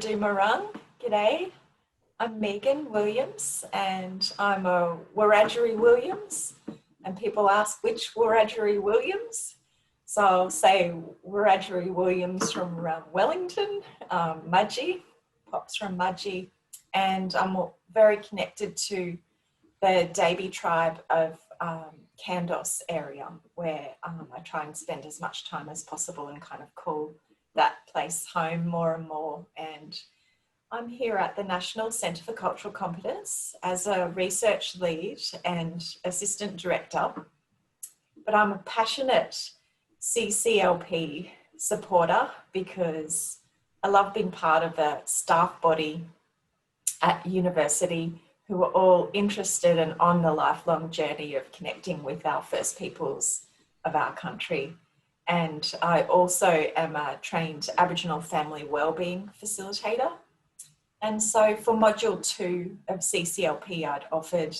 Dumarang. G'day. I'm Megan Williams and I'm a Wiradjuri Williams, and people ask which Wiradjuri Williams. So I'll say Wiradjuri Williams from around Wellington, Mudgee, pops from Mudgee, and I'm very connected to the Daby tribe of Kandos area, where I try and spend as much time as possible and kind of call that place home more and more. And I'm here at the National Centre for Cultural Competence as a research lead and assistant director, but I'm a passionate CCLP supporter because I love being part of a staff body at university who are all interested and on the lifelong journey of connecting with our First Peoples of our country. And I also am a trained Aboriginal family wellbeing facilitator. And so for Module 2 of CCLP, I'd offered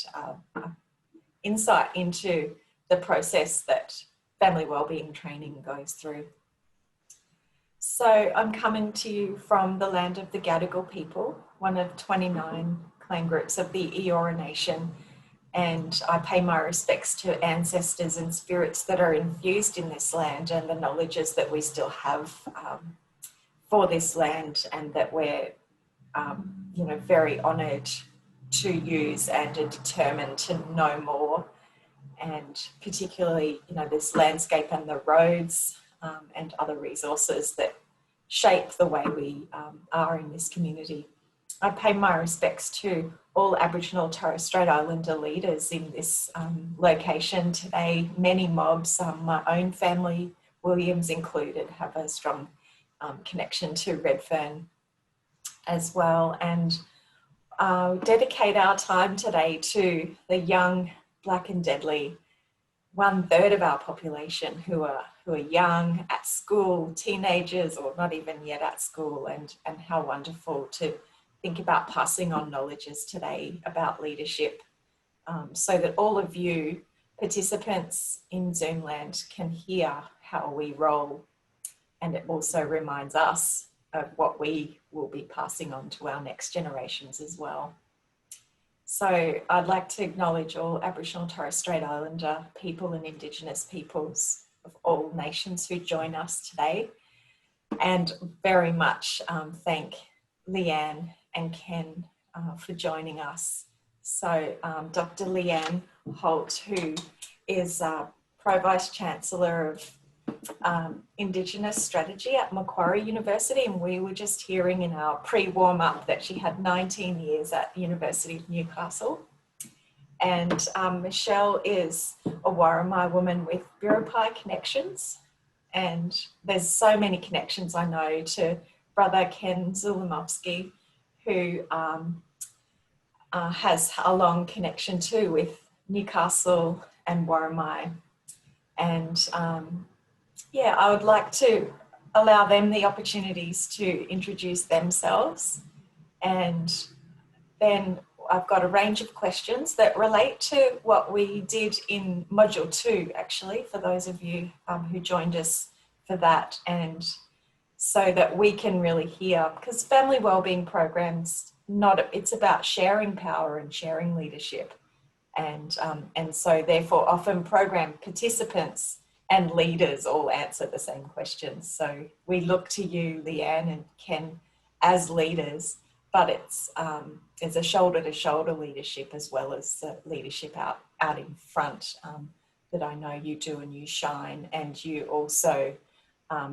insight into the process that family wellbeing training goes through. So I'm coming to you from the land of the Gadigal people, one of 29 clan groups of the Eora Nation, and I pay my respects to ancestors and spirits that are infused in this land and the knowledges that we still have for this land, and that we're very honoured to use and are determined to know more, and particularly this landscape and the roads and other resources that shape the way we are in this community. I pay my respects to all Aboriginal Torres Strait Islander leaders in this location today. Many mobs, my own family, Williams included, have a strong connection to Redfern as well, and dedicate our time today to the young, black and deadly, 1/3 of our population who are young, at school, teenagers, or not even yet at school, and how wonderful to think about passing on knowledges today about leadership, so that all of you participants in Zoomland can hear how we roll, and it also reminds us of what we will be passing on to our next generations as well. So I'd like to acknowledge all Aboriginal and Torres Strait Islander people and Indigenous peoples of all nations who join us today, and very much thank Leanne and Ken for joining us. So Dr. Leanne Holt, who is Pro Vice-Chancellor of Indigenous Strategy at Macquarie University, and we were just hearing in our pre-warm-up that she had 19 years at the University of Newcastle. And Michelle is a Warramai woman with Biripi connections, and there's so many connections I know to brother Ken Zulumovsky, who has a long connection too with Newcastle and Warramai. And I would like to allow them the opportunities to introduce themselves, and then I've got a range of questions that relate to what we did in Module 2, actually, for those of you who joined us for that, and so that we can really hear, because family wellbeing programs, it's about sharing power and sharing leadership, and so therefore often program participants and leaders all answer the same questions. So we look to you, Leanne and Ken, as leaders, but it's a shoulder-to-shoulder leadership as well as the leadership out in front that I know you do, and you shine, and you also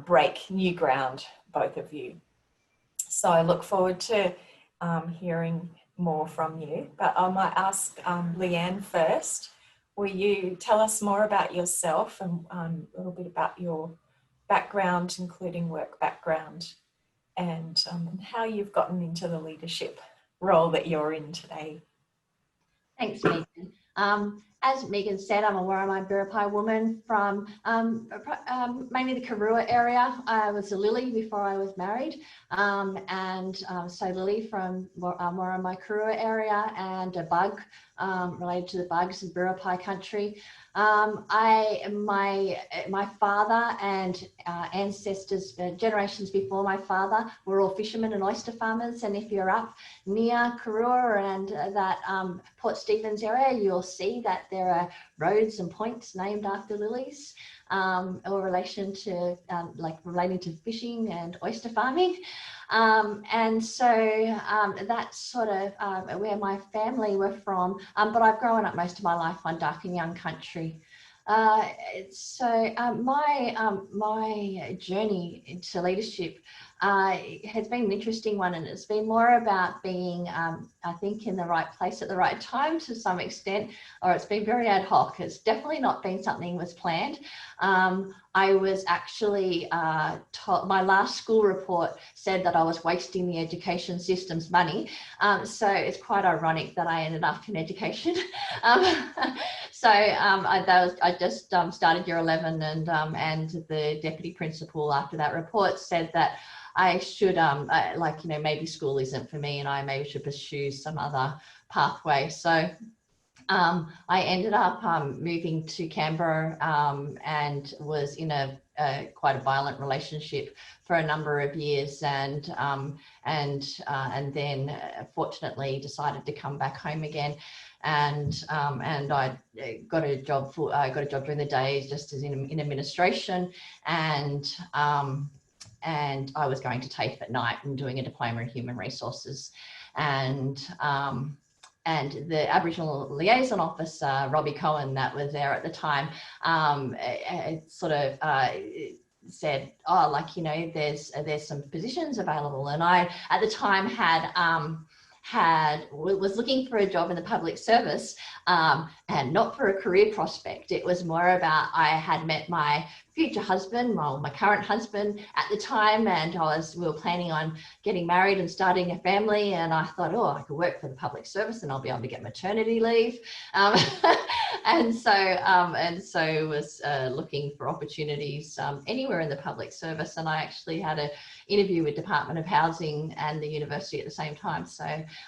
break new ground, both of you. So I look forward to hearing more from you, but I might ask Leanne first. Will you tell us more about yourself and a little bit about your background, including work background, and how you've gotten into the leadership role that you're in today? Thanks, Megan. as Megan said, I'm a Worimi Biripi woman from mainly the Karua area. I was a Lily before I was married, so Lily from Worimi Karua area, and a bug related to the bugs in Biripi country. My father and ancestors, generations before my father, were all fishermen and oyster farmers. And if you're up near Karua and that Port Stephens area, you'll see that there are roads and points named after lilies, or relating to fishing and oyster farming. And so that's sort of where my family were from, but I've grown up most of my life on dark and young country. My journey into leadership has been an interesting one, and it's been more about being, I think, in the right place at the right time to some extent, or it's been very ad hoc. It's definitely not been something that was planned. I was actually told, my last school report said that I was wasting the education system's money. So it's quite ironic that I ended up in education. I just started year 11, and the deputy principal after that report said that I should, maybe school isn't for me and I maybe should pursue some other pathway. So I ended up moving to Canberra and was in quite a violent relationship for a number of years, and then fortunately decided to come back home again. And I got a job during the day just as in administration, and I was going to TAFE at night and doing a diploma in human resources. And the Aboriginal liaison officer, Robbie Cohen, that was there at the time, said, oh, there's some positions available. And I, at the time, was looking for a job in the public service, and not for a career prospect. It was more about, I had met my future husband, my current husband at the time, and we were planning on getting married and starting a family, and I thought, oh, I could work for the public service and I'll be able to get maternity leave. And so was looking for opportunities anywhere in the public service, and I actually had an interview with Department of Housing and the university at the same time. So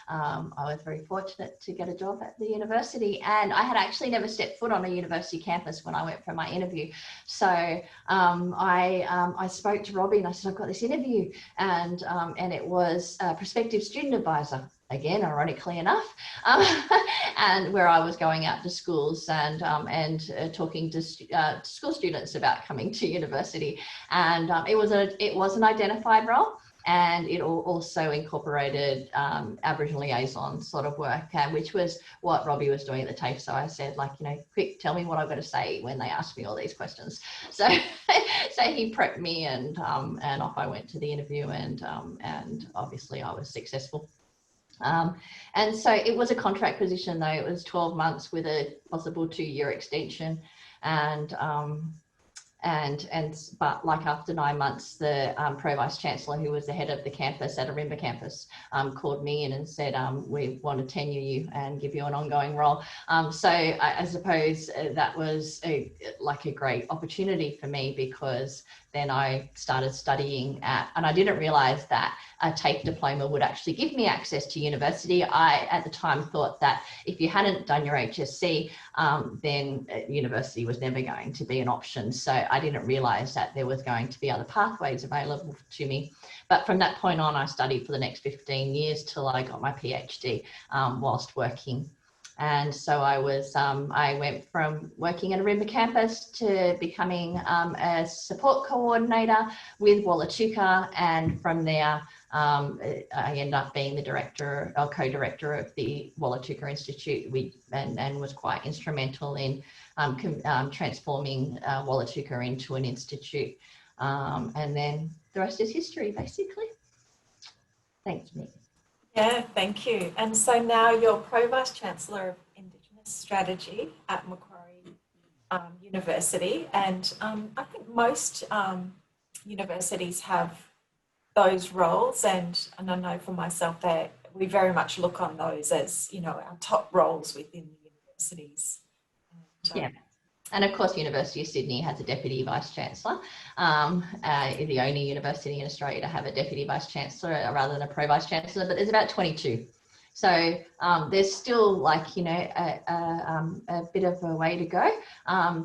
I was very fortunate to get a job at the university, and I had actually never stepped foot on a university campus when I went for my interview. So I spoke to Robbie and I said, I've got this interview, and it was a prospective student advisor, again, ironically enough, and where I was going out to schools and talking to school students about coming to university. And it was an identified role, and it also incorporated Aboriginal liaison sort of work, which was what Robbie was doing at the TAFE. So I said, quick, tell me what I've got to say when they ask me all these questions. So he prepped me, and off I went to the interview, and obviously I was successful. And so it was a contract position, though. It was 12 months with a possible 2-year extension, but after 9 months, the pro Vice-Chancellor, who was the head of the campus at Arimba campus, called me in and said, we want to tenure you and give you an ongoing role. So I suppose that was a great opportunity for me, because then I started studying and I didn't realise that a TAFE diploma would actually give me access to university. I, at the time, thought that if you hadn't done your HSC, then university was never going to be an option. So I didn't realise that there was going to be other pathways available to me. But from that point on, I studied for the next 15 years till I got my PhD whilst working. And so I went from working at Arimba campus to becoming a support coordinator with Wallatuka, and from there I ended up being the director or co-director of the Wallatuka Institute, and was quite instrumental in transforming Wallatuka into an institute. And then the rest is history, basically. Thanks, Nick. Yeah, thank you. And so now you're Pro Vice-Chancellor of Indigenous Strategy at Macquarie University. And I think most universities have those roles. And I know for myself that we very much look on those as, our top roles within the universities. Yeah. And of course, University of Sydney has a Deputy Vice-Chancellor, the only university in Australia to have a Deputy Vice-Chancellor rather than a Pro-Vice-Chancellor, but there's about 22. So there's still, like, you know, a bit of a way to go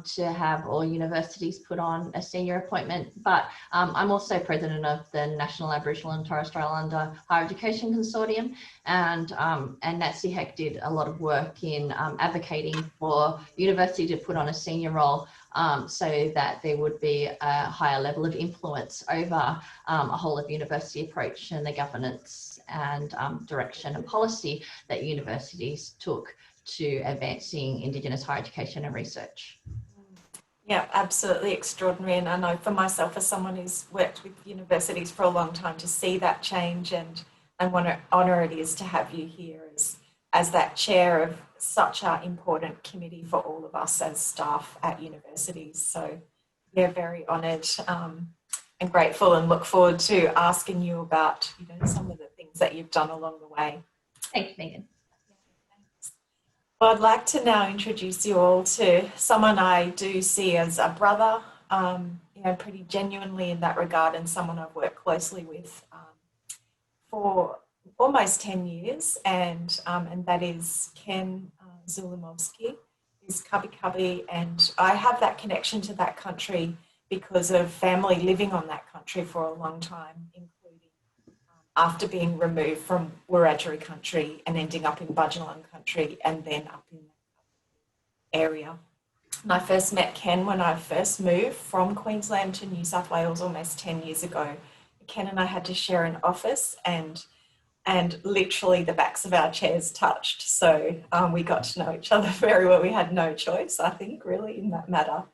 to have all universities put on a senior appointment. But I'm also president of the National Aboriginal and Torres Strait Islander Higher Education Consortium, and NATSEHEC did a lot of work in advocating for university to put on a senior role so that there would be a higher level of influence over a whole of university approach and the governance and direction and policy that universities took to advancing Indigenous higher education and research. Yeah, absolutely extraordinary. And I know for myself, as someone who's worked with universities for a long time, to see that change, and what an honour it is to have you here as that chair of such an important committee for all of us as staff at universities. So yeah, very honoured and grateful, and look forward to asking you about, you know, some of the things that you've done along the way. Thanks, Megan. Well, I'd like to now introduce you all to someone I do see as a brother, you know, pretty genuinely in that regard, and someone I've worked closely with for almost 10 years, and that is Ken Zulumovsky. He's Cubby Cubby, and I have that connection to that country because of family living on that country for a long time, including after being removed from Wiradjuri country and ending up in Budgeon country and then up in the area. And I first met Ken when I first moved from Queensland to New South Wales almost 10 years ago. Ken and I had to share an office, and literally the backs of our chairs touched. So we got to know each other very well. We had no choice, I think, really, in that matter.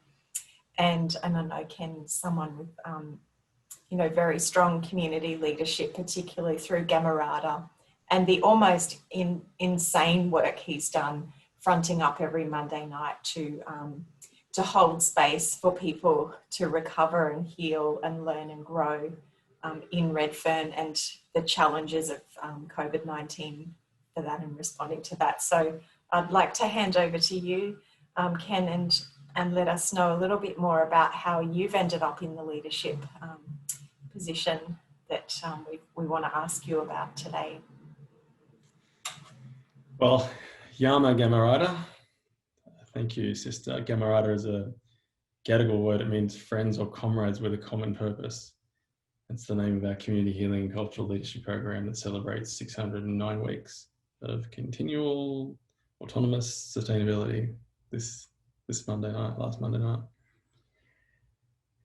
And I know Ken's someone with, you know, very strong community leadership, particularly through Gamarada, and the almost insane work he's done fronting up every Monday night to hold space for people to recover and heal and learn and grow in Redfern, and the challenges of COVID-19 for that and responding to that. So I'd like to hand over to you, Ken, and let us know a little bit more about how you've ended up in the leadership position that we want to ask you about today. Well, Yama Gamarada. Thank you, Sister. Gamarada is a Gadigal word. It means friends or comrades with a common purpose. It's the name of our community healing and cultural leadership program that celebrates 609 weeks of continual autonomous sustainability this Monday night, last Monday night.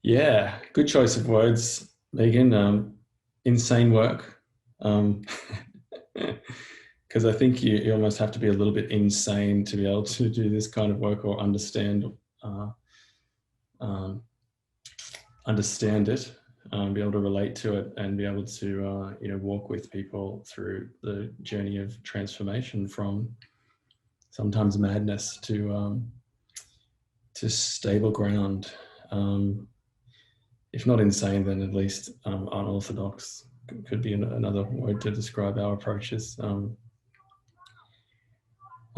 Yeah, good choice of words, Megan. Insane work. Because I think you almost have to be a little bit insane to be able to do this kind of work, or understand it, be able to relate to it, and be able to you know, walk with people through the journey of transformation from sometimes madness to stable ground. If not insane, then at least unorthodox could be another word to describe our approaches.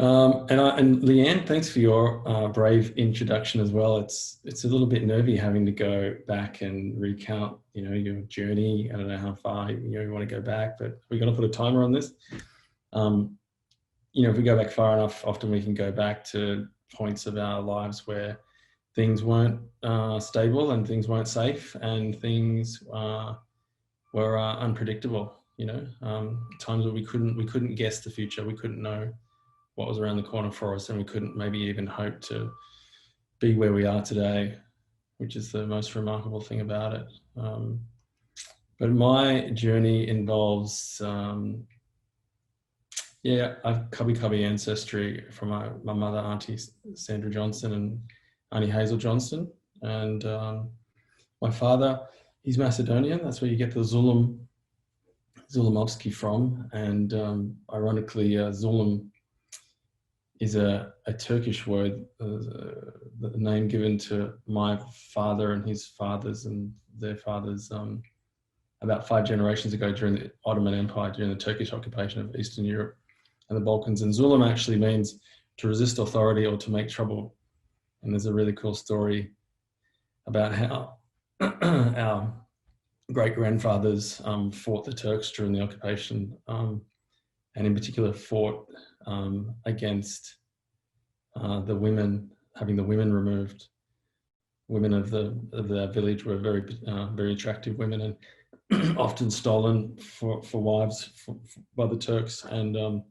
And Leanne, thanks for your brave introduction as well. It's a little bit nervy having to go back and recount, you know, your journey. I don't know how far you want to go back, but we're going to put a timer on this. You know, if we go back far enough, often we can go back to points of our lives where things weren't stable, and things weren't safe, and things were unpredictable. You know, times where we couldn't guess the future. We couldn't know what was around the corner for us, and we couldn't maybe even hope to be where we are today, which is the most remarkable thing about it. But my journey involves, I've cubby ancestry from my mother, Auntie Sandra Johnson, and Auntie Hazel Johnson, and my father, he's Macedonian. That's where you get the Zulumovsky from, and ironically, Zulum is a Turkish word, the name given to my father and his fathers and their fathers about 5 generations ago during the Ottoman Empire, during the Turkish occupation of Eastern Europe and the Balkans. And Zulum actually means to resist authority or to make trouble. And there's a really cool story about how our great-grandfathers fought the Turks during the occupation, and in particular fought against the women, having the women removed. Women of the village were very attractive women, and often stolen for wives by the Turks. And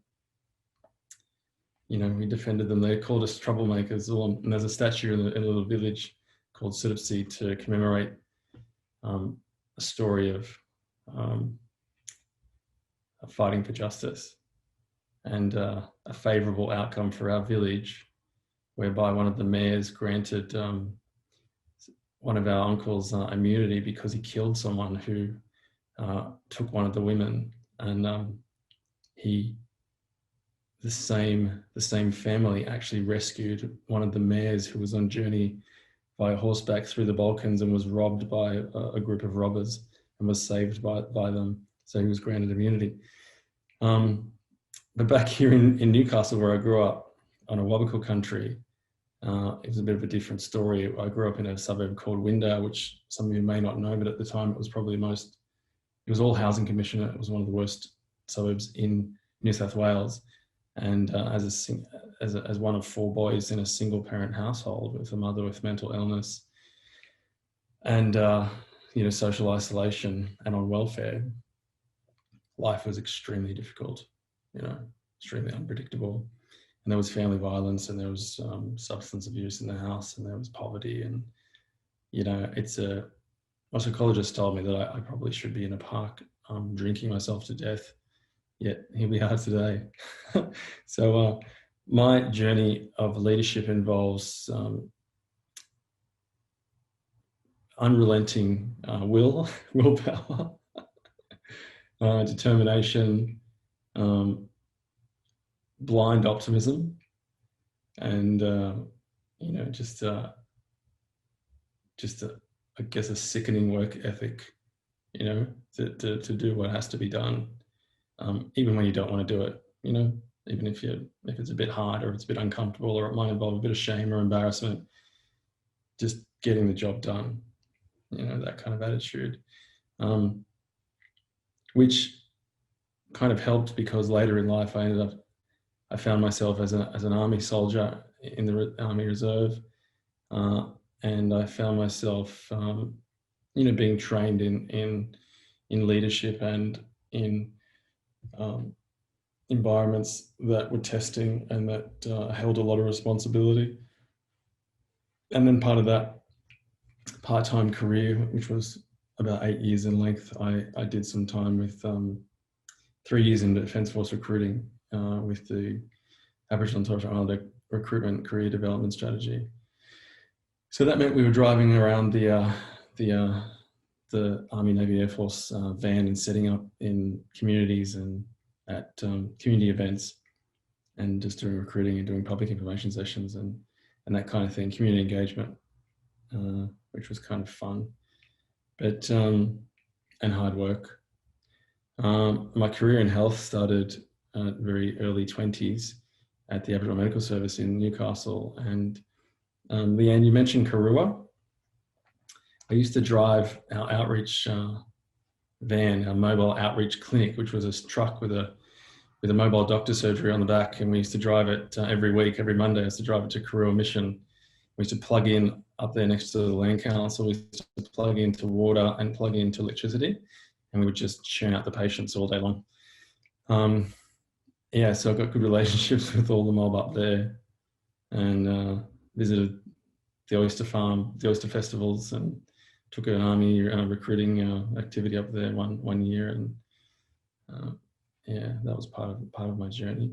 you know, we defended them. They called us troublemakers. And there's a statue in a little village called Zulumovsky to commemorate a story of fighting for justice and a favourable outcome for our village, whereby one of the mayors granted one of our uncles immunity because he killed someone who took one of the women, and the same family actually rescued one of the mayors who was on journey by horseback through the Balkans and was robbed by a group of robbers and was saved by them. So he was granted immunity. But back here in Newcastle, where I grew up on a Wabakal country, it was a bit of a different story. I grew up in a suburb called Windar, which some of you may not know, but at the time it was probably it was all housing commission. It was one of the worst suburbs in New South Wales. And as one of 4 boys in a single parent household with a mother with mental illness and you know, social isolation and on welfare, life was extremely difficult, you know, extremely unpredictable. And there was family violence, and there was substance abuse in the house, and there was poverty. And, you know, my psychologist told me that I probably should be in a park drinking myself to death, yet here we are today. So my journey of leadership involves unrelenting willpower, determination, blind optimism, and you know, just I guess a sickening work ethic, you know, to do what has to be done, even when you don't want to do it, you know, even if it's a bit hard or it's a bit uncomfortable or it might involve a bit of shame or embarrassment, just getting the job done, you know, that kind of attitude, which kind of helped because later in life I found myself as an army soldier in the Army Reserve, and I found myself, you know, being trained in leadership and in environments that were testing and that held a lot of responsibility. And then part of that part-time career, which was about 8 years in length, I did some time with 3 years in Defence Force recruiting with the Aboriginal and Torres Strait Islander recruitment career development strategy. So that meant we were driving around the Army, Navy, Air Force van and setting up in communities and at community events and just doing recruiting and doing public information sessions and that kind of thing, community engagement, which was kind of fun, but and hard work. My career in health started at very early 20s at the Aboriginal Medical Service in Newcastle. And Leanne, you mentioned Karua. I used to drive our outreach van, our mobile outreach clinic, which was a truck with a mobile doctor surgery on the back. And we used to drive it every week, every Monday. I used to drive it to Karua Mission. We used to plug in up there next to the Land Council. We used to plug into water and plug into electricity. And we would just churn out the patients all day long. Yeah, so I got good relationships with all the mob up there, and visited the oyster farm, the oyster festivals, and took an army recruiting activity up there one year, and yeah, that was part of my journey.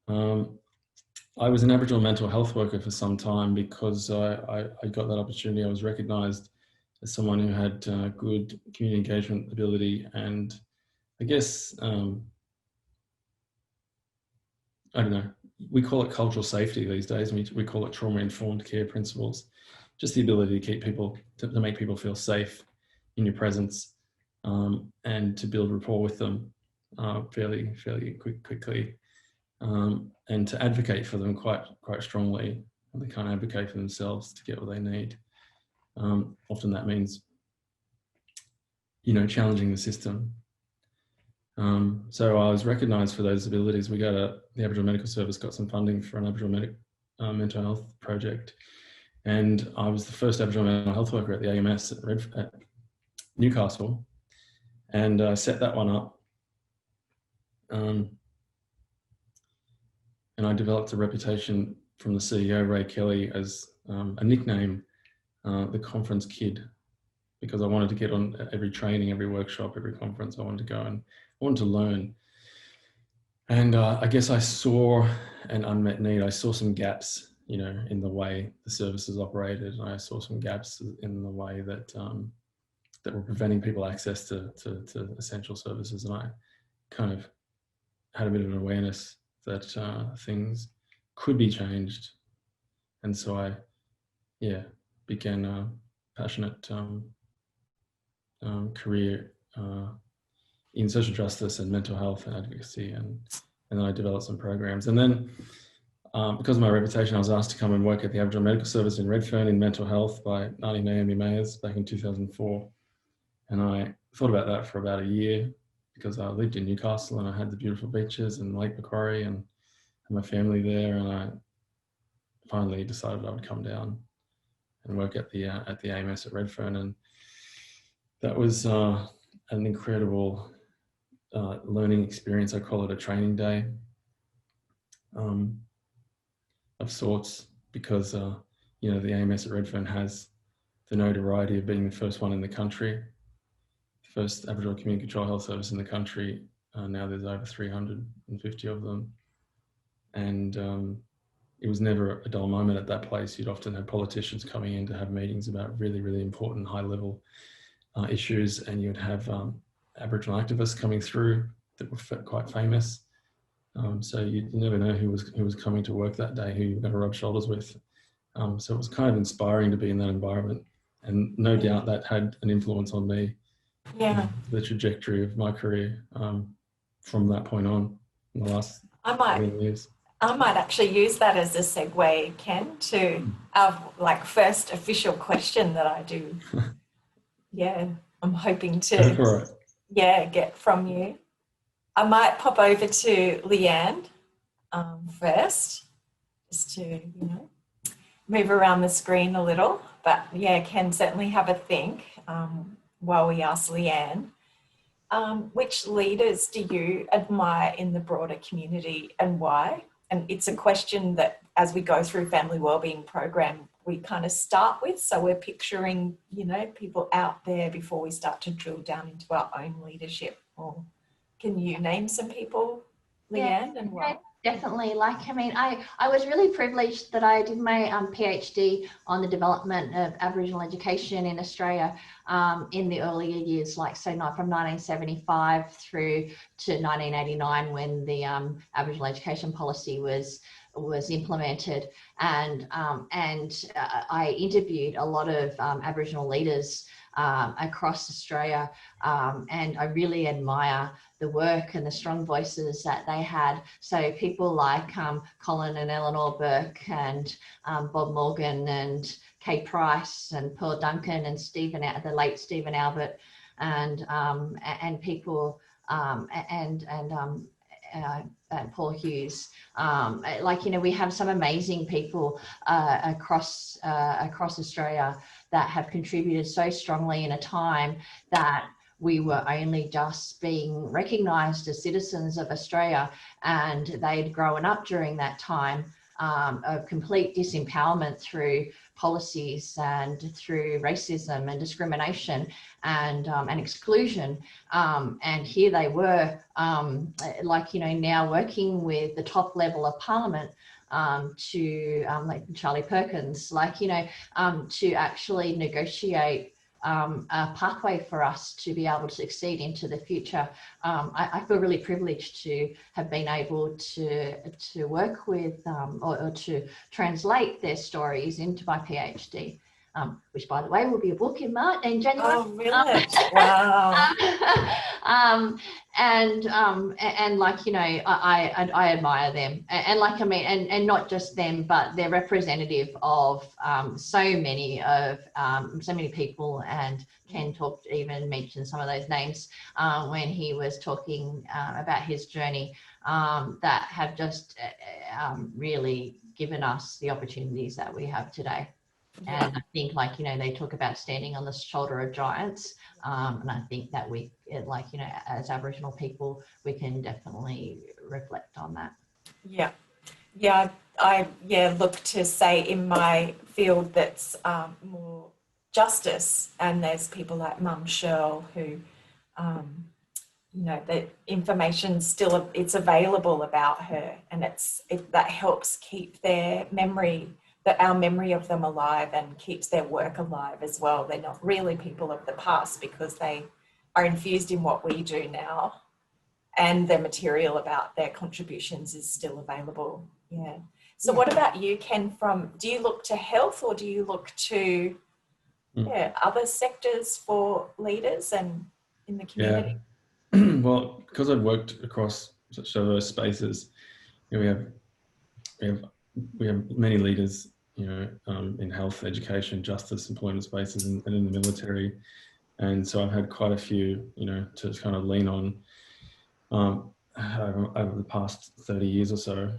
I was an Aboriginal mental health worker for some time because I got that opportunity. I was recognised as someone who had good community engagement ability, and I guess I don't know, we call it cultural safety these days, and we call it trauma-informed care principles. Just the ability to keep people, to make people feel safe in your presence, and to build rapport with them fairly quickly, and to advocate for them quite strongly. and they can't advocate for themselves to get what they need. Often that means, challenging the system. So I was recognised for those abilities. We got the Aboriginal Medical Service got some funding for an Aboriginal mental health project, and I was the first Aboriginal mental health worker at the AMS at Newcastle, and I set that one up. And I developed a reputation from the CEO, Ray Kelly, as a nickname, the conference kid, because I wanted to get on every training, every workshop, every conference. I wanted to go and I wanted to learn. And I guess I saw an unmet need. I saw some gaps, in the way the services operated. And I saw some gaps in the way that that were preventing people access to essential services. And I kind of had a bit of an awareness that things could be changed. And so I, began a passionate career in social justice and mental health and advocacy, and then I developed some programs. And then because of my reputation, I was asked to come and work at the Aboriginal Medical Service in Redfern in mental health by Nani Naomi Mayers back in 2004. And I thought about that for about a year, because I lived in Newcastle and I had the beautiful beaches and Lake Macquarie and had my family there. And I finally decided I would come down and work at the AMS at Redfern. And that was an incredible learning experience. I call it a training day of sorts, because the AMS at Redfern has the notoriety of being the first one in the country, the first Aboriginal community control health service in the country. Now there's over 350 of them, and it was never a dull moment at that place. You'd often have politicians coming in to have meetings about really, really important high-level issues, and you'd have Aboriginal activists coming through that were quite famous. So you never know who was coming to work that day, who you were going to rub shoulders with. So it was kind of inspiring to be in that environment, and no doubt that had an influence on me. Yeah. The trajectory of my career from that point on in the last 15 years. I might actually use that as a segue, Ken, to our first official question that I do. I'm hoping to get from you. I might pop over to Leanne first, just to move around the screen a little. But Ken, certainly have a think while we ask Leanne. Which leaders do you admire in the broader community, and why? And it's a question that, as we go through Family Wellbeing Program, we kind of start with. So we're picturing, people out there before we start to drill down into our own leadership. Or can you name some people, Leanne, and why? Definitely. I was really privileged that I did my PhD on the development of Aboriginal education in Australia in the earlier years, from 1975 through to 1989, when the Aboriginal education policy was implemented, and I interviewed a lot of Aboriginal leaders across Australia, and I really admire the work and the strong voices that they had. So people like Colin and Eleanor Burke, and Bob Morgan, and Kay Price, and Pearl Duncan, and the late Stephen Albert, and people and Paul Hughes. We have some amazing people across Australia that have contributed so strongly in a time that we were only just being recognised as citizens of Australia, and they'd grown up during that time of complete disempowerment through policies and through racism and discrimination and exclusion. And here they were, now working with the top level of Parliament to, like Charlie Perkins, to actually negotiate a pathway for us to be able to succeed into the future. I feel really privileged to have been able to work with or to translate their stories into my PhD. which by the way will be a book in January. Oh, really? Wow. And like, you know, I admire them, and like, I mean, and not just them, but they're representative of so many people. And Ken even mentioned some of those names when he was talking about his journey, that have just really given us the opportunities that we have today. Yeah. And I think, like, you know, they talk about standing on the shoulder of giants. And I think that we, like, you know, as Aboriginal people, we can definitely reflect on that. Yeah. Yeah. I look to say in my field that's more justice, and there's people like Mum Shirl who, you know, the information still, it's available about her, and that helps keep their memory, our memory of them alive, and keeps their work alive as well. They're not really people of the past because they are infused in what we do now, and the material about their contributions is still available. Yeah. So what about you, Ken? Do you look to health, or do you look to other sectors for leaders and in the community? Yeah. Well, because I've worked across such diverse spaces, you know, we have many leaders, you know, in health, education, justice, employment spaces, and in the military. And so I've had quite a few, you know, to kind of lean on over the past 30 years or so.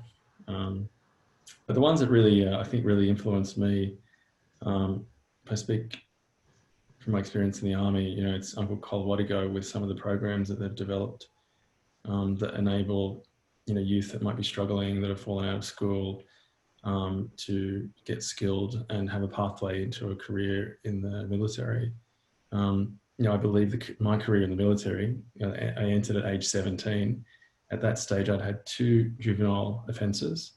But the ones that really, I think really influenced me, if I speak from my experience in the Army, you know, it's Uncle Col Wadigo with some of the programs that they've developed that enable, you know, youth that might be struggling, that have fallen out of school, to get skilled and have a pathway into a career in the military. You know, I believe my career in the military, you know, I entered at age 17. At that stage, I'd had 2 juvenile offences,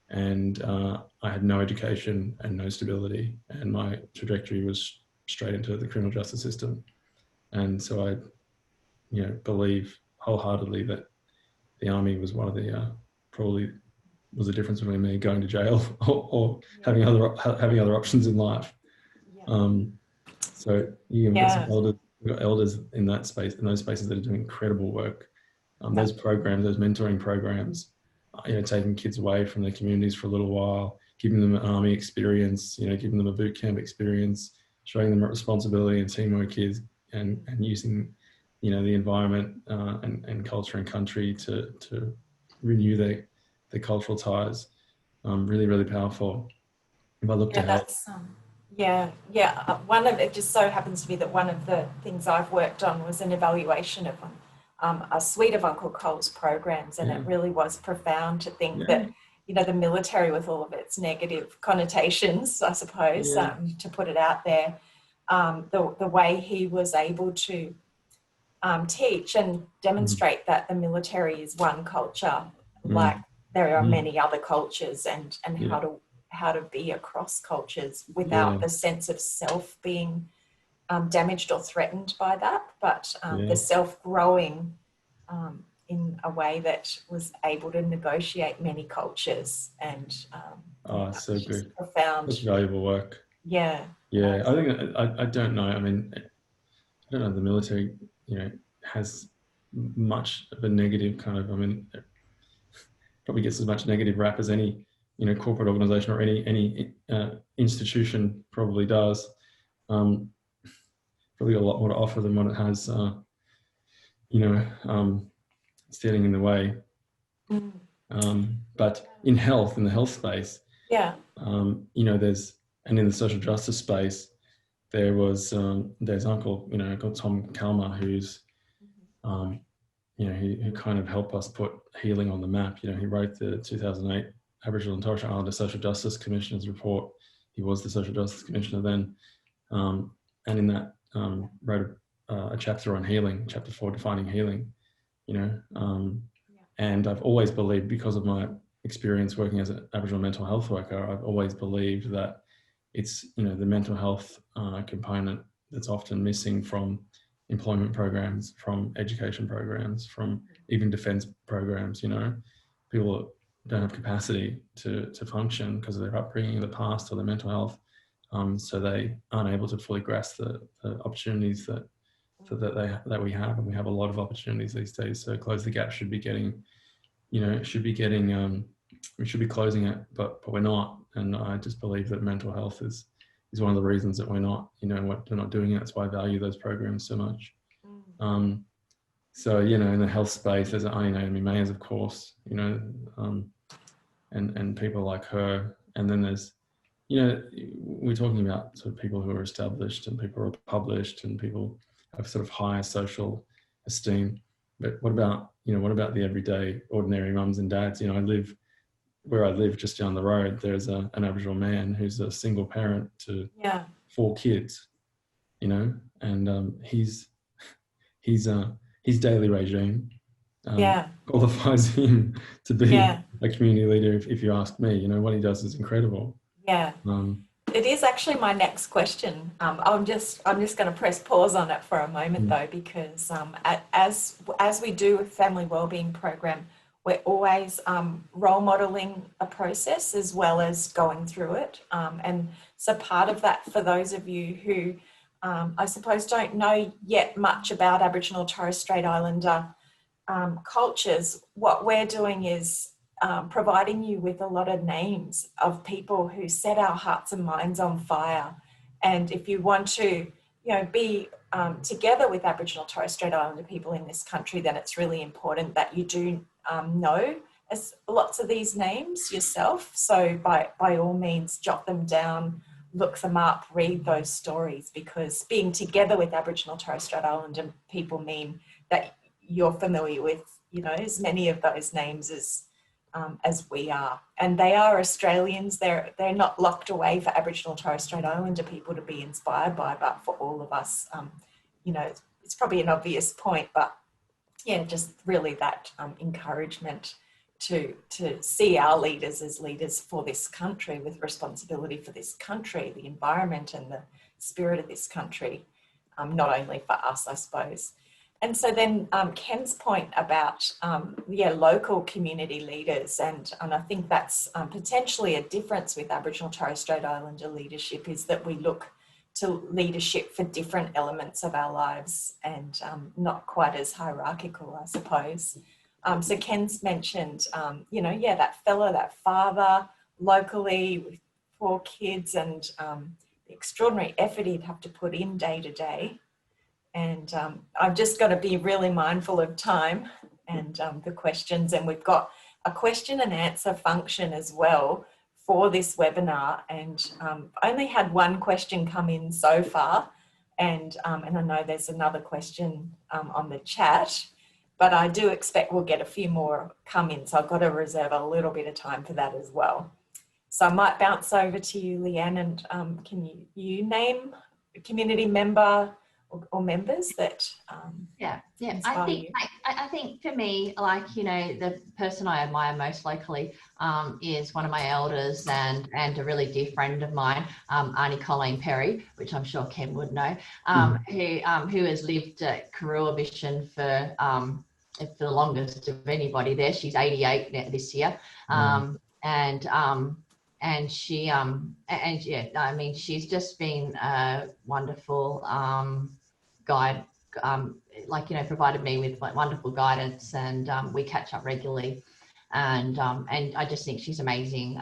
and I had no education and no stability, and my trajectory was straight into the criminal justice system. And so I, you know, believe wholeheartedly that the Army was one of the probably was the difference between me going to jail or having other options in life. So you've got some elders in that space, in those spaces, that are doing incredible work. Those programs, those mentoring programs, you know, taking kids away from their communities for a little while, giving them an Army experience, you know, giving them a boot camp experience, showing them responsibility and teamwork is, and using, you know, the environment and culture and country to renew their cultural ties. Really, really powerful. If I look to health. One of it just so happens to be that one of the things I've worked on was an evaluation of a suite of Uncle Col's programs, and it really was profound to think that, you know, the military, with all of its negative connotations, I suppose, to put it out there, the way he was able to teach and demonstrate that the military is one culture, like there are many other cultures, and how to be across cultures without the sense of self being damaged or threatened by that, but the self growing in a way that was able to negotiate many cultures. And so good, profound. That's valuable work. I think I don't know. I mean, I don't know if the military, you know, has much of a negative kind of, I mean, it probably gets as much negative rap as any, you know, corporate organization or any institution probably does. Probably got a lot more to offer than what it has, you know, standing in the way. But in health, in the health space, you know, and in the social justice space, there's Uncle Tom Kalmar, who's, you know, who kind of helped us put healing on the map. You know, he wrote the 2008 Aboriginal and Torres Strait Islander Social Justice Commissioner's report. He was the Social Justice Commissioner then. And in that wrote a chapter on healing, chapter 4, defining healing, you know. And I've always believed, because of my experience working as an Aboriginal mental health worker, I've always believed that it's, you know, the mental health component that's often missing from employment programs, from education programs, from even defence programs. You know, people don't have capacity to function because of their upbringing in the past or their mental health. so they aren't able to fully grasp the opportunities that we have, and we have a lot of opportunities these days. So Close the Gap should be getting, we should be closing it, but we're not. And I just believe that mental health is one of the reasons that we're not, we're not doing it. That's why I value those programs so much. So, in the health space, there's Auntie Naomi Mayers, of course, and people like her. And then there's, we're talking about sort of people who are established and people who are published and people have sort of higher social esteem. But what about the everyday ordinary mums and dads? Where I live just down the road, there's an Aboriginal man who's a single parent to 4 kids, and his daily regime qualifies him to be a community leader. If you ask me, what he does is incredible. It is actually my next question. I'm just going to press pause on it for a moment though, because as we do with Family Wellbeing Program, we're always role modelling a process as well as going through it. And so part of that, for those of you who I suppose don't know yet much about Aboriginal Torres Strait Islander cultures, what we're doing is providing you with a lot of names of people who set our hearts and minds on fire. And if you want to, be together with Aboriginal Torres Strait Islander people in this country, then it's really important that you do know lots of these names yourself. So by all means, jot them down, look them up, read those stories, because being together with Aboriginal Torres Strait Islander people mean that you're familiar with, as many of those names as we are. And they are Australians. They're not locked away for Aboriginal Torres Strait Islander people to be inspired by, but for all of us, it's probably an obvious point, but just really that encouragement to see our leaders as leaders for this country, with responsibility for this country, the environment and the spirit of this country, not only for us, I suppose. And so then Ken's point about, local community leaders, and I think that's potentially a difference with Aboriginal Torres Strait Islander leadership, is that we look to leadership for different elements of our lives and not quite as hierarchical, I suppose. So Ken's mentioned, that father locally with 4 kids, and the extraordinary effort he'd have to put in day to day. And I've just got to be really mindful of time and the questions. And we've got a question and answer function as well for this webinar. And only had one question come in so far. And I know there's another question on the chat, but I do expect we'll get a few more come in. So I've got to reserve a little bit of time for that as well. So I might bounce over to you, Leanne, and can you name a community member or members that I think for me, the person I admire most locally is one of my elders and a really dear friend of mine, Auntie Colleen Perry, which I'm sure Ken would know, who has lived at Karua Mission for the longest of anybody there. She's 88 this year, and she she's just been a wonderful guide, provided me with wonderful guidance, and we catch up regularly, and I just think she's amazing.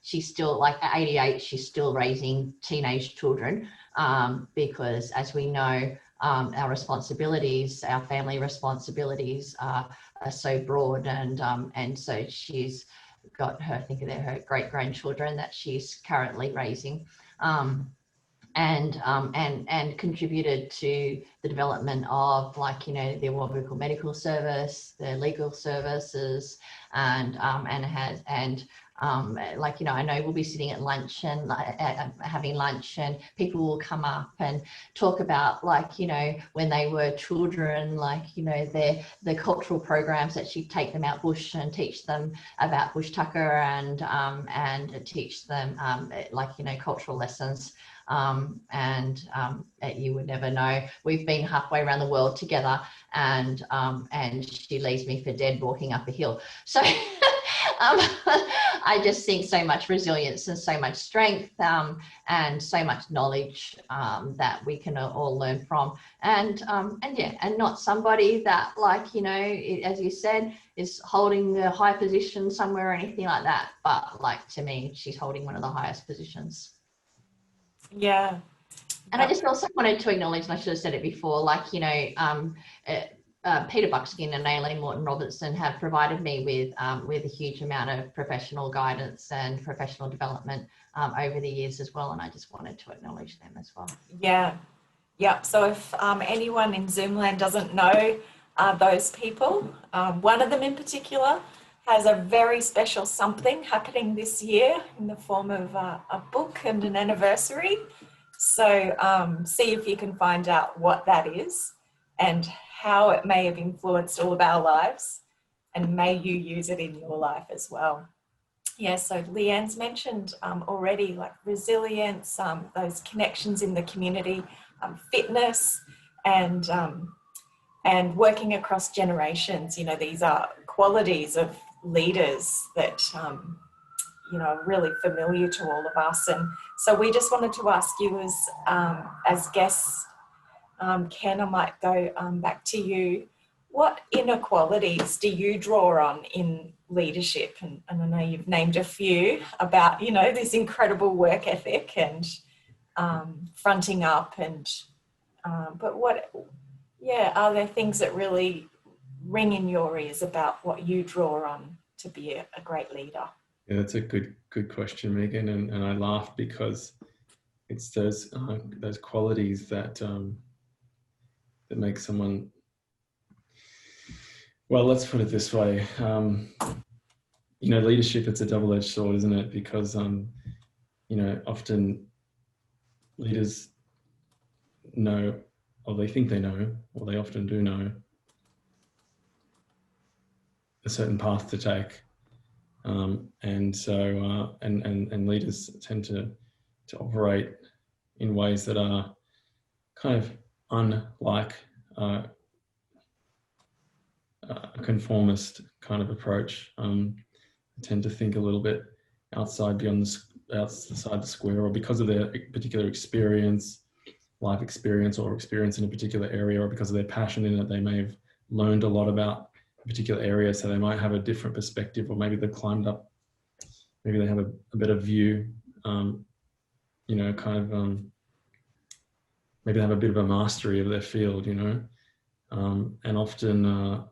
She's still, at 88, she's still raising teenage children, because as we know, our responsibilities, our family responsibilities are so broad, and so she's got her great grandchildren that she's currently raising. And contributed to the development of the what we call medical service, the legal services, and I know we'll be sitting at lunch and having lunch, and people will come up and talk about when they were children, the cultural programs that she'd take them out bush and teach them about bush tucker and teach them cultural lessons. And you would never know. We've been halfway around the world together, and she leaves me for dead walking up a hill. So I just think so much resilience and so much strength, and so much knowledge that we can all learn from. And yeah, and not somebody that, like, you know, as you said, is holding a high position somewhere or anything like that. But like, to me, she's holding one of the highest positions. Yeah. And I just also wanted to acknowledge, and I should have said it before, like, you know, Peter Buckskin and Aileen Morton-Robertson have provided me with a huge amount of professional guidance and professional development over the years as well. And I just wanted to acknowledge them as well. Yeah. Yeah. So if anyone in Zoomland doesn't know those people, one of them in particular has a very special something happening this year in the form of a book and an anniversary. So see if you can find out what that is and how it may have influenced all of our lives, and may you use it in your life as well. Yeah, so Leanne's mentioned already, like resilience, those connections in the community, fitness, and working across generations. You know, these are qualities of leaders that you know, are really familiar to all of us. And so we just wanted to ask you as guests, Ken, I might go back to you. What inequalities do you draw on in leadership? And I know you've named a few about, you know, this incredible work ethic and fronting up, and but what, yeah, are there things that really ring in your ears about what you draw on to be a great leader? Yeah, that's a good question, Megan, and I laugh because it's those qualities that that make someone. Well, let's put it this way. You know, leadership, it's a double-edged sword, isn't it? Because you know, often leaders know, or they think they know, or they often do know a certain path to take. And so and leaders tend to operate in ways that are kind of unlike a conformist kind of approach. They tend to think a little bit outside the square, or because of their particular experience, life experience, or experience in a particular area, or because of their passion in it, they may have learned a lot about a particular area, so they might have a different perspective, or maybe they've climbed up, maybe they have a better view, you know, kind of maybe they have a bit of a mastery of their field, you know, and often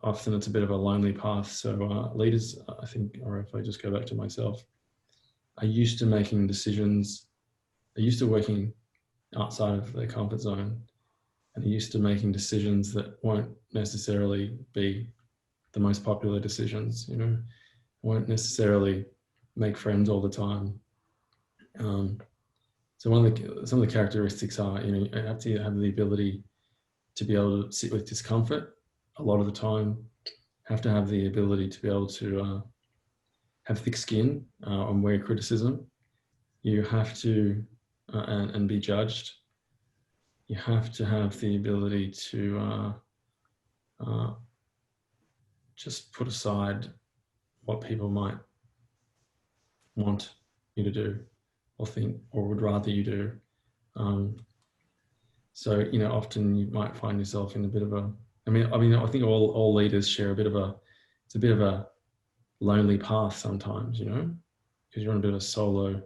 it's a bit of a lonely path. So leaders, I think, or if I just go back to myself, are used to making decisions, are used to working outside of their comfort zone, and are used to making decisions that won't necessarily be the most popular decisions, you know, won't necessarily make friends all the time. So some of the characteristics are, you know, you have to have the ability to be able to sit with discomfort a lot of the time, have to have the ability to be able to have thick skin and wear criticism. You have to, and be judged. You have to have the ability to just put aside what people might want you to do or think, or would rather you do. So, you know, often you might find yourself in a bit of a, I mean, I think all leaders share it's a bit of a lonely path sometimes, you know, because you're on a bit of a solo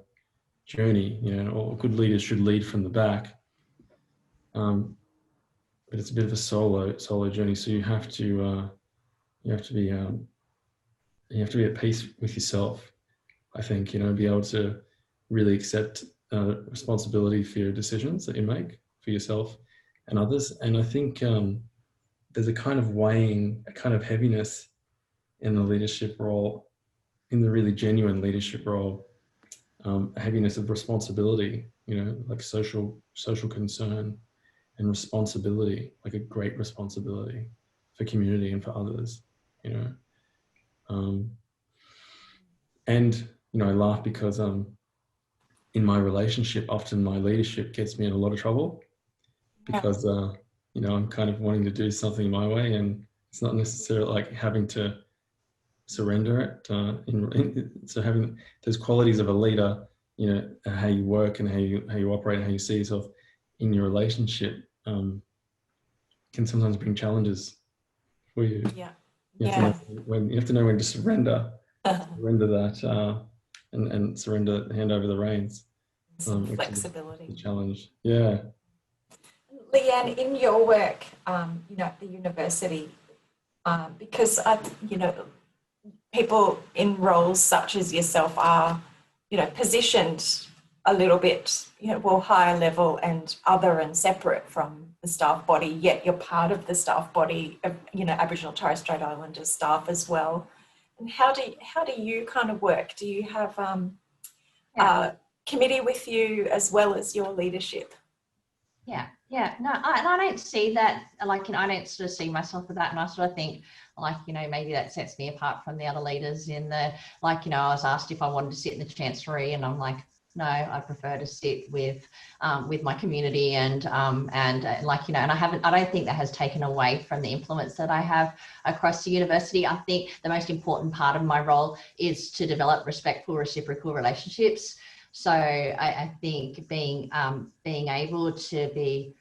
journey, you know, all good leaders should lead from the back. But it's a bit of a solo journey. So you have to be at peace with yourself, I think, you know, be able to really accept responsibility for your decisions that you make for yourself and others. And I think there's a kind of weighing, a kind of heaviness in the leadership role, in the really genuine leadership role, a heaviness of responsibility, you know, like social concern and responsibility, like a great responsibility for community and for others, you know. And, you know, I laugh because in my relationship, often my leadership gets me in a lot of trouble because, you know, I'm kind of wanting to do something my way, and it's not necessarily like having to surrender it. So having those qualities of a leader, you know, how you work and how you operate and how you see yourself in your relationship, can sometimes bring challenges for you. Yeah. You have to know when to surrender that, and hand over the reins. Some flexibility. The challenge. Yeah. Leanne, in your work, you know, at the university, because you know, people in roles such as yourself are, you know, positioned a little bit, you know, well, higher level and other and separate from the staff body, yet you're part of the staff body of, you know, Aboriginal and Torres Strait Islander staff as well. And how do you kind of work? Do you have a committee with you as well as your leadership? No, I don't see that, like, you know, I don't sort of see myself with that, and I sort of think, like, you know, maybe that sets me apart from the other leaders in the, like, you know, I was asked if I wanted to sit in the Chancellery, and I'm like, no, I prefer to sit with my community, and like, you know, and I don't think that has taken away from the influence that I have across the university. I think the most important part of my role is to develop respectful, reciprocal relationships. So I think being able to be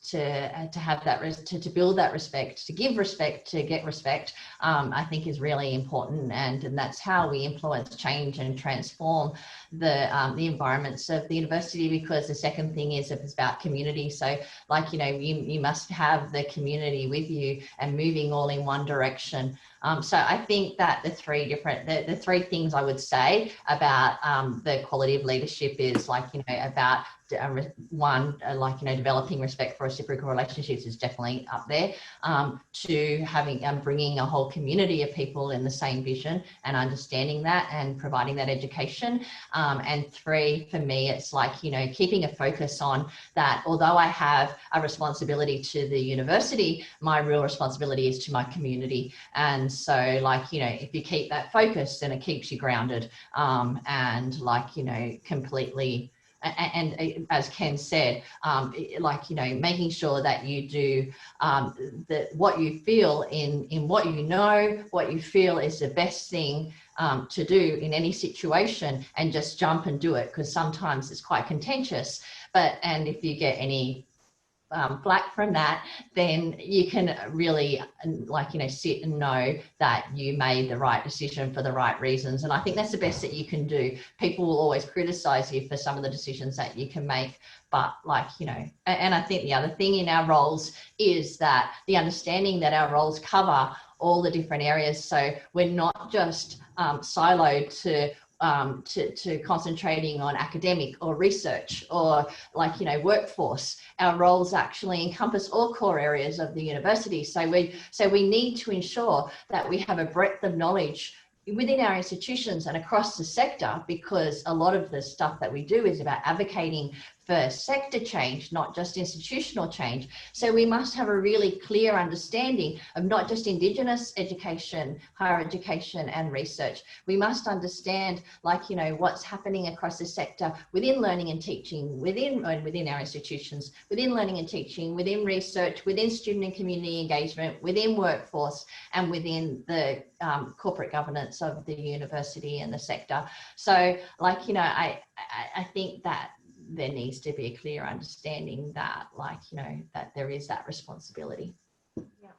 to have that, to build that respect, to give respect, to get respect, I think is really important, and that's how we influence change and transform the environments of the university. Because the second thing is it's about community. So, like, you know, you must have the community with you and moving all in one direction. So I think that the three things I would say about the quality of leadership is, like, you know, about one, like, you know, developing respect for reciprocal relationships is definitely up there. Two, having bringing a whole community of people in the same vision and understanding that and providing that education. And three, for me, it's like, you know, keeping a focus on that. Although I have a responsibility to the university, my real responsibility is to my community. And so, like, you know, if you keep that focus, then it keeps you grounded, and, like, you know, completely. And as Ken said, like, you know, making sure that you do what you feel in what you know, what you feel is the best thing to do in any situation, and just jump and do it, because sometimes it's quite contentious. And if you get any flack from that, then you can really, like, you know, sit and know that you made the right decision for the right reasons. And I think that's the best that you can do. People will always criticize you for some of the decisions that you can make, but, like, you know, and I think the other thing in our roles is that the understanding that our roles cover all the different areas. So we're not just siloed to concentrating on academic or research or, like, you know, workforce. Our roles actually encompass all core areas of the university. So we need to ensure that we have a breadth of knowledge within our institutions and across the sector, because a lot of the stuff that we do is about advocating for sector change, not just institutional change. So we must have a really clear understanding of not just Indigenous education, higher education and research. We must understand, like, you know, what's happening across the sector within learning and teaching, within our institutions, within learning and teaching, within research, within student and community engagement, within workforce, and within the corporate governance of the university and the sector. So, like, you know, I think that there needs to be a clear understanding that, like, you know, that there is that responsibility. Yeah.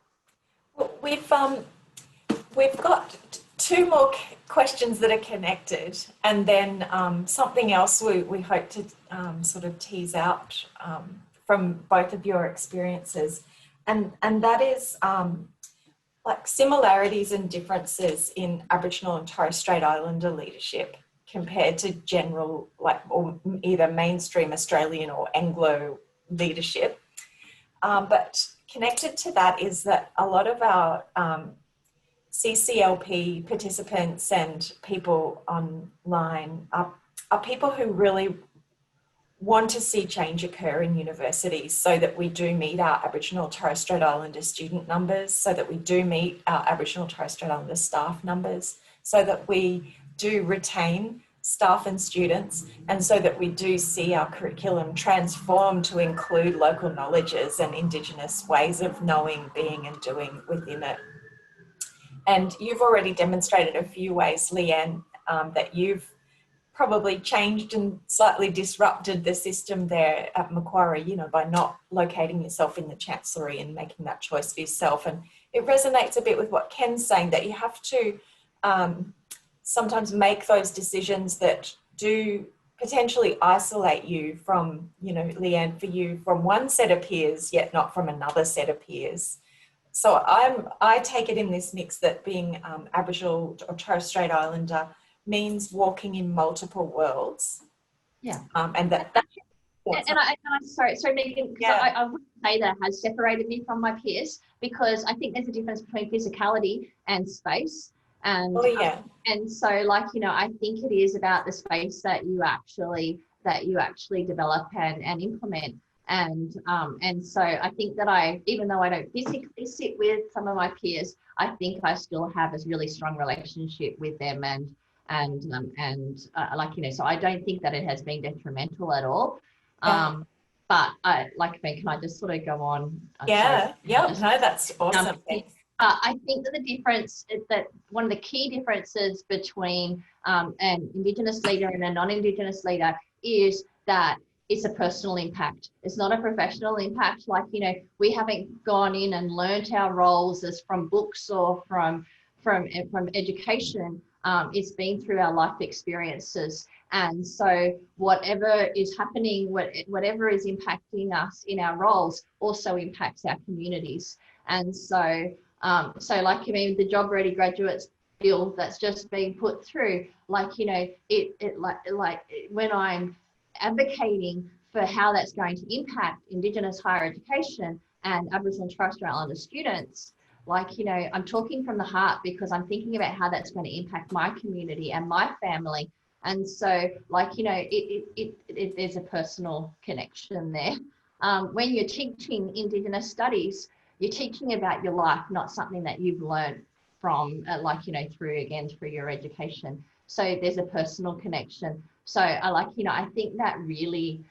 Well, we've got two more questions that are connected, and then something else we hope to sort of tease out from both of your experiences, and that is like similarities and differences in Aboriginal and Torres Strait Islander leadership compared to general, like, or either mainstream Australian or Anglo leadership. But connected to that is that a lot of our CCLP participants and people online are people who really want to see change occur in universities, so that we do meet our Aboriginal Torres Strait Islander student numbers, so that we do meet our Aboriginal Torres Strait Islander staff numbers, so that we do retain staff and students, and so that we do see our curriculum transform to include local knowledges and Indigenous ways of knowing, being and doing within it. And you've already demonstrated a few ways, Leanne, that you've probably changed and slightly disrupted the system there at Macquarie, you know, by not locating yourself in the Chancellery and making that choice for yourself. And it resonates a bit with what Ken's saying, that you have to sometimes make those decisions that do potentially isolate you from, you know, Leanne, for you, from one set of peers, yet not from another set of peers. So I take it in this mix that being Aboriginal or Torres Strait Islander means walking in multiple worlds. Yeah. And that. And I'm sorry, Megan, because I wouldn't say that has separated me from my peers, because I think there's a difference between physicality and space. And and so, like, you know, I think it is about the space that you actually develop and implement. And so I think that even though I don't physically sit with some of my peers, I think I still have a really strong relationship with them, and like, you know, so I don't think that it has been detrimental at all. But can I just sort of go on? No, that's awesome. I think that the difference is that one of the key differences between an Indigenous leader and a non-Indigenous leader is that it's a personal impact. It's not a professional impact. Like, you know, we haven't gone in and learnt our roles as from books or from education. It's been through our life experiences. And so whatever is happening, whatever is impacting us in our roles also impacts our communities. And so, like, I mean, the Job Ready Graduates Bill that's just been put through, like, you know, like when I'm advocating for how that's going to impact Indigenous higher education and Aboriginal and Torres Strait Islander students, like, you know, I'm talking from the heart, because I'm thinking about how that's going to impact my community and my family. And so, like, you know, there's a personal connection there. When you're teaching Indigenous studies, you're teaching about your life, not something that you've learned from, like, you know, through your education. So there's a personal connection. So I think that really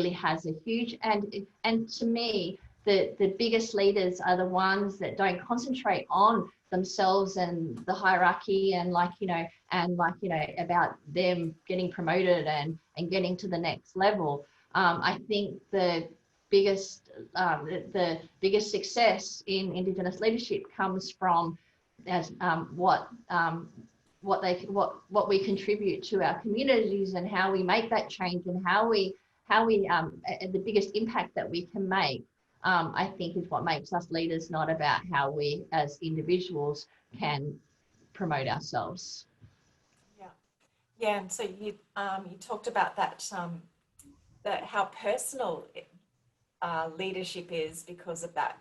has a huge, and to me, the biggest leaders are the ones that don't concentrate on themselves and the hierarchy and about them getting promoted and getting to the next level. I think the biggest success in Indigenous leadership comes from what we contribute to our communities and how we make that change, and how we the biggest impact that we can make, I think, is what makes us leaders, not about how we as individuals can promote ourselves. And so you talked about that how personal leadership is because of that,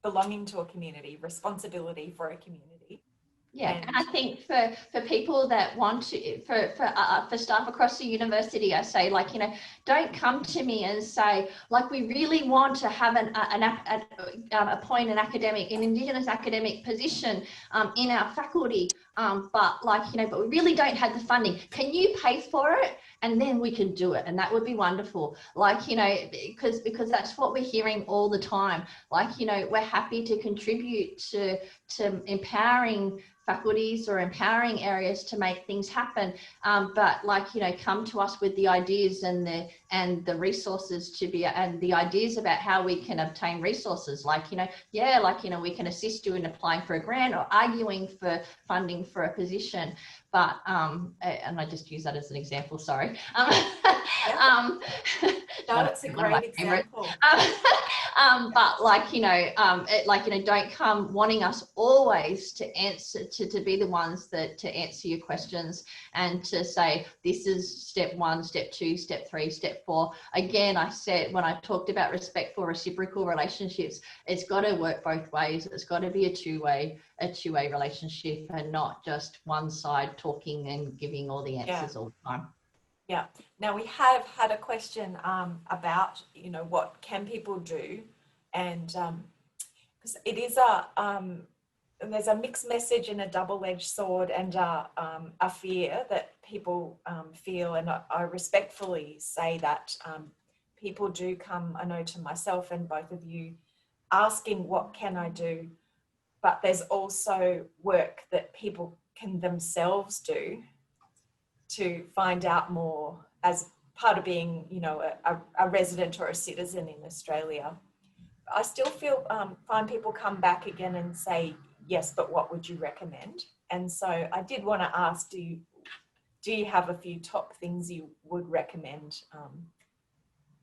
belonging to a community, responsibility for a community. Yeah, and I think for people that want to, for staff across the university, I say, like, you know, don't come to me and say, like, we really want to have appoint an Indigenous academic position in our faculty, but, like, you know, but we really don't have the funding. Can you pay for it? And then we can do it, and that would be wonderful. Like, you know, because that's what we're hearing all the time. Like, you know, we're happy to contribute to empowering faculties or empowering areas to make things happen, but, like, you know, come to us with the ideas and the resources and the ideas about how we can obtain resources. Like, you know, like, you know, we can assist you in applying for a grant or arguing for funding for a position. But and I just use that as an example, sorry. No, it's a great example. But, like, you know, don't come wanting us always to answer, to be the ones to answer your questions and to say, this is step 1, step 2, step 3, step 4. Again, I said, when I talked about respectful reciprocal relationships, it's got to work both ways. It's got to be a two-way relationship, and not just one side talking and giving all the answers all the time. Yeah. Now, we have had a question about, you know, what can people do, and because it is there's a mixed message and a double-edged sword, and a fear that people feel, and I respectfully say that people do come, I know, to myself and both of you, asking, what can I do? but there's also work that people can themselves do to find out more as part of being, you know, a resident or a citizen in Australia. I still find people come back again and say, yes, but what would you recommend? And so I did want to ask, do you have a few top things you would recommend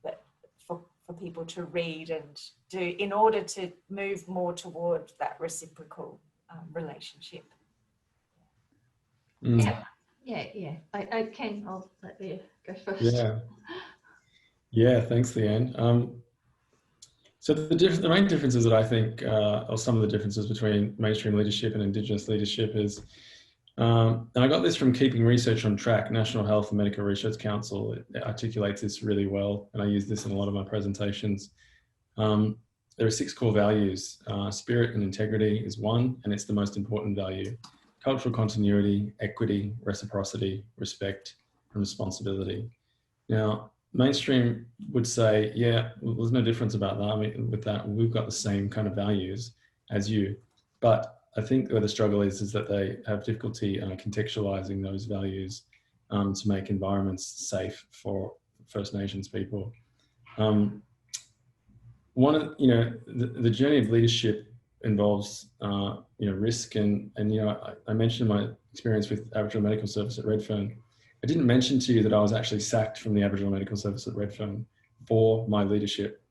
that for people to read and do in order to move more toward that reciprocal relationship? Yeah. I can. I'll let you go first. Yeah. Thanks, Leanne. So the main differences that I think, or some of the differences between mainstream leadership and Indigenous leadership is, and I got this from Keeping Research on Track, National Health and Medical Research Council. It articulates this really well, and I use this in a lot of my presentations. There are 6 core values. Spirit and integrity is one, and it's the most important value. Cultural continuity, equity, reciprocity, respect, and responsibility. Now, mainstream would say, yeah, well, there's no difference about that. I mean, with that, we've got the same kind of values as you. But I think where the struggle is that they have difficulty contextualizing those values to make environments safe for First Nations people. One of, you know, the journey of leadership involves, you know, risk and you know, I mentioned my experience with Aboriginal Medical Service at Redfern. I didn't mention to you that I was actually sacked from the Aboriginal Medical Service at Redfern for my leadership.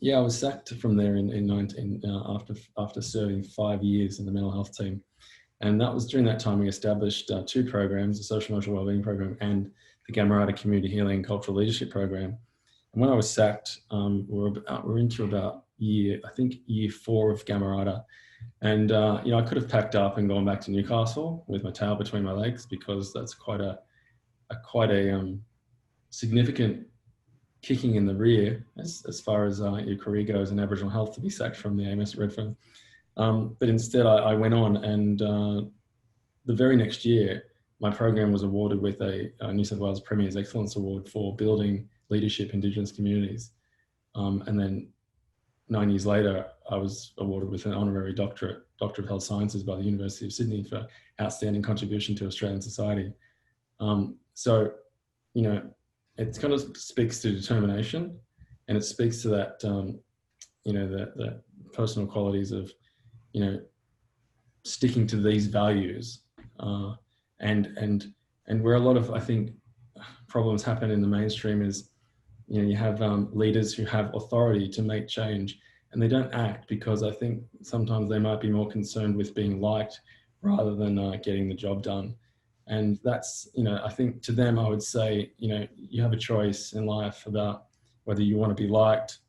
Yeah, I was sacked from there after serving 5 years in the mental health team. And that was during that time we established 2 programs, the Social Emotional Wellbeing Program and the Gamarada Community Healing and Cultural Leadership Program. And when I was sacked, we're into about year 4 of Gamarada. And, you know, I could have packed up and gone back to Newcastle with my tail between my legs, because that's quite a significant kicking in the rear as far as your career goes in Aboriginal health, to be sacked from the AMS at Redfern. But instead I went on, and the very next year, my program was awarded with a New South Wales Premier's Excellence Award for building leadership Indigenous communities. And then 9 years later, I was awarded with an honorary Doctor of Health Sciences by the University of Sydney for outstanding contribution to Australian society. So, you know, it kind of speaks to determination, and it speaks to that, you know, the personal qualities of, you know, sticking to these values, and where a lot of, I think, problems happen in the mainstream is, you know, you have leaders who have authority to make change, and they don't act because I think sometimes they might be more concerned with being liked rather than getting the job done. And that's, you know, I think to them, I would say, you know, you have a choice in life about whether you want to be liked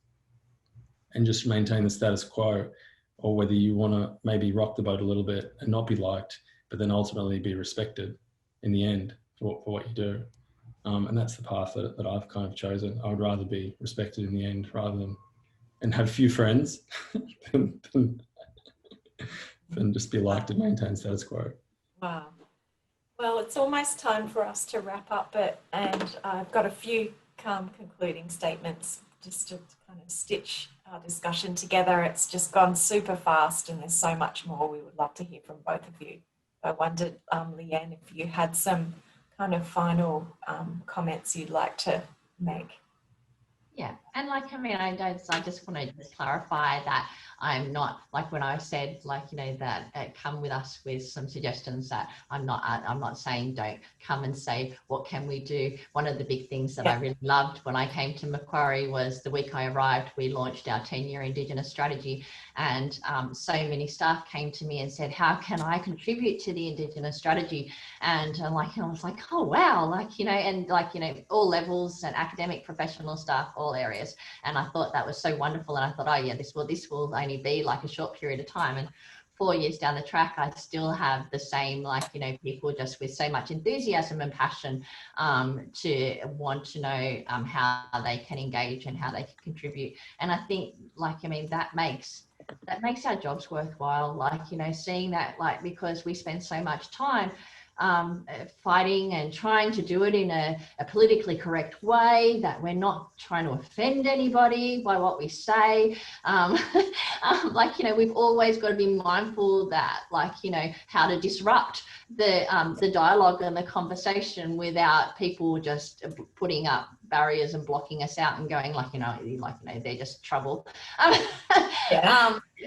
and just maintain the status quo, or whether you want to maybe rock the boat a little bit and not be liked, but then ultimately be respected in the end for what you do. And that's the path that I've kind of chosen. I would rather be respected in the end rather than, and have few friends than just be liked and maintain status quo. Wow. Well, it's almost time for us to wrap up, and I've got a few concluding statements just to kind of stitch our discussion together. It's just gone super fast, and there's so much more we would love to hear from both of you. I wondered, Leanne, if you had some kind of final comments you'd like to make. Yeah, and like, I mean, I just want to just clarify that I'm not, like when I said, like, you know, that come with us with some suggestions, that I'm not saying don't come and say, what can we do? One of the big things that I really loved when I came to Macquarie was the week I arrived, we launched our 10-year Indigenous strategy, and so many staff came to me and said, how can I contribute to the Indigenous strategy? And I was like, oh, wow, like, you know, and like, you know, all levels and academic, professional staff, all areas. And I thought that was so wonderful. And I thought, oh yeah, this will only be like a short period of time. And 4 years down the track, I still have the same, like, you know, people just with so much enthusiasm and passion to want to know how they can engage and how they can contribute. And I think, like, I mean, that makes our jobs worthwhile, like, you know, seeing that, like, because we spend so much time fighting and trying to do it in a politically correct way, that we're not trying to offend anybody by what we say. Like, you know, we've always got to be mindful that, like, you know, how to disrupt the dialogue and the conversation without people just putting up barriers and blocking us out and going, like, you know, they're just trouble.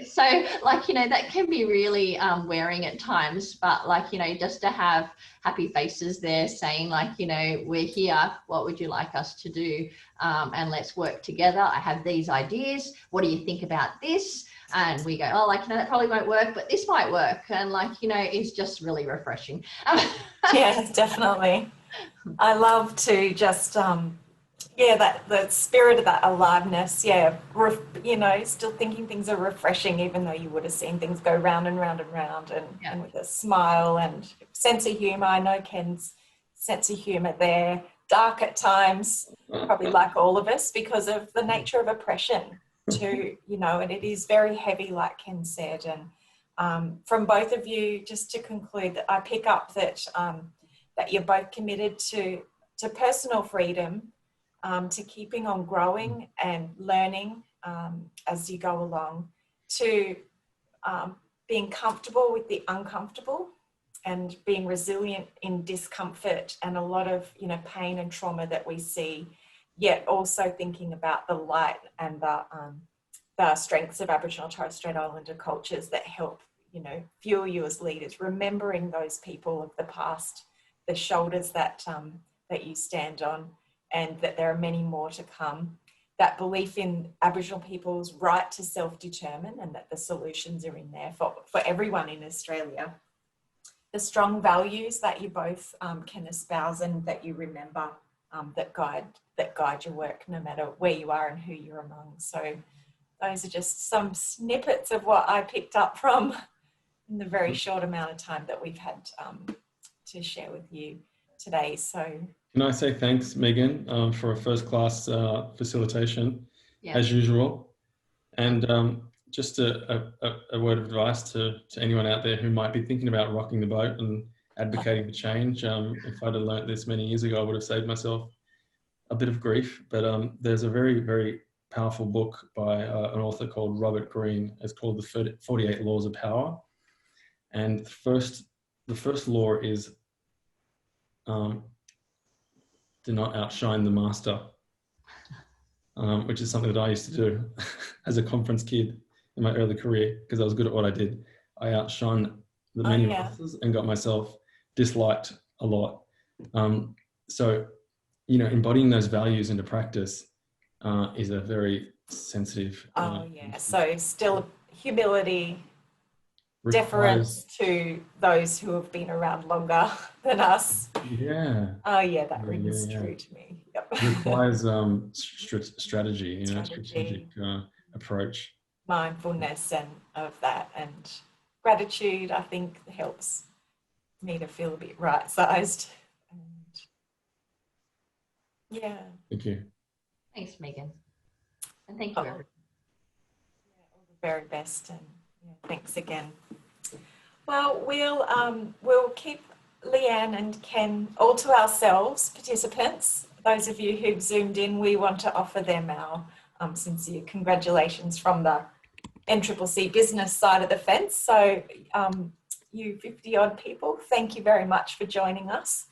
So, like, you know, that can be really wearing at times, but, like, you know, just to have happy faces there saying, like, you know, we're here, what would you like us to do, and let's work together. I have these ideas, what do you think about this? And we go, oh, like, you know, that probably won't work, but this might work. And, like, you know, it's just really refreshing. Yeah, definitely. I love to just that the spirit of that aliveness, you know, still thinking things are refreshing, even though you would have seen things go round and round and round, and with a smile and sense of humour. I know Ken's sense of humour there, dark at times, probably like all of us, because of the nature of oppression too, you know, and it is very heavy, like Ken said. And from both of you, just to conclude, that I pick up that that you're both committed to personal freedom, to keeping on growing and learning as you go along, to being comfortable with the uncomfortable and being resilient in discomfort and a lot of, you know, pain and trauma that we see, yet also thinking about the light and the strengths of Aboriginal and Torres Strait Islander cultures that help, you know, fuel you as leaders, remembering those people of the past, the shoulders that you stand on, and that there are many more to come. That belief in Aboriginal people's right to self-determine, and that the solutions are in there for everyone in Australia. The strong values that you both can espouse and that you remember, that guide your work, no matter where you are and who you're among. So those are just some snippets of what I picked up from in the very short amount of time that we've had to share with you today. So can I say thanks, Megan, for a first-class facilitation, as usual. And just a word of advice to anyone out there who might be thinking about rocking the boat and advocating for change. If I'd have learnt this many years ago, I would have saved myself a bit of grief. But there's a very, very powerful book by an author called Robert Greene. It's called The 48 Laws of Power. And the first law is do not outshine the master, which is something that I used to do as a conference kid in my early career, because I was good at what I did. I outshone the many masters and got myself disliked a lot. So, you know, embodying those values into practice is a very sensitive. So still humility, deference to those who have been around longer than us. That rings true to me. Yep. It requires strategy, you know, strategic approach. Mindfulness and of that, and gratitude, I think, helps me to feel a bit right-sized. And Thank you. Thanks, Megan. And thank you, everyone. All the very best, and thanks again. Well, we'll keep Leanne and Ken all to ourselves, participants. Those of you who've zoomed in, we want to offer them our sincere congratulations from the NCCC business side of the fence. So you 50 odd people, thank you very much for joining us.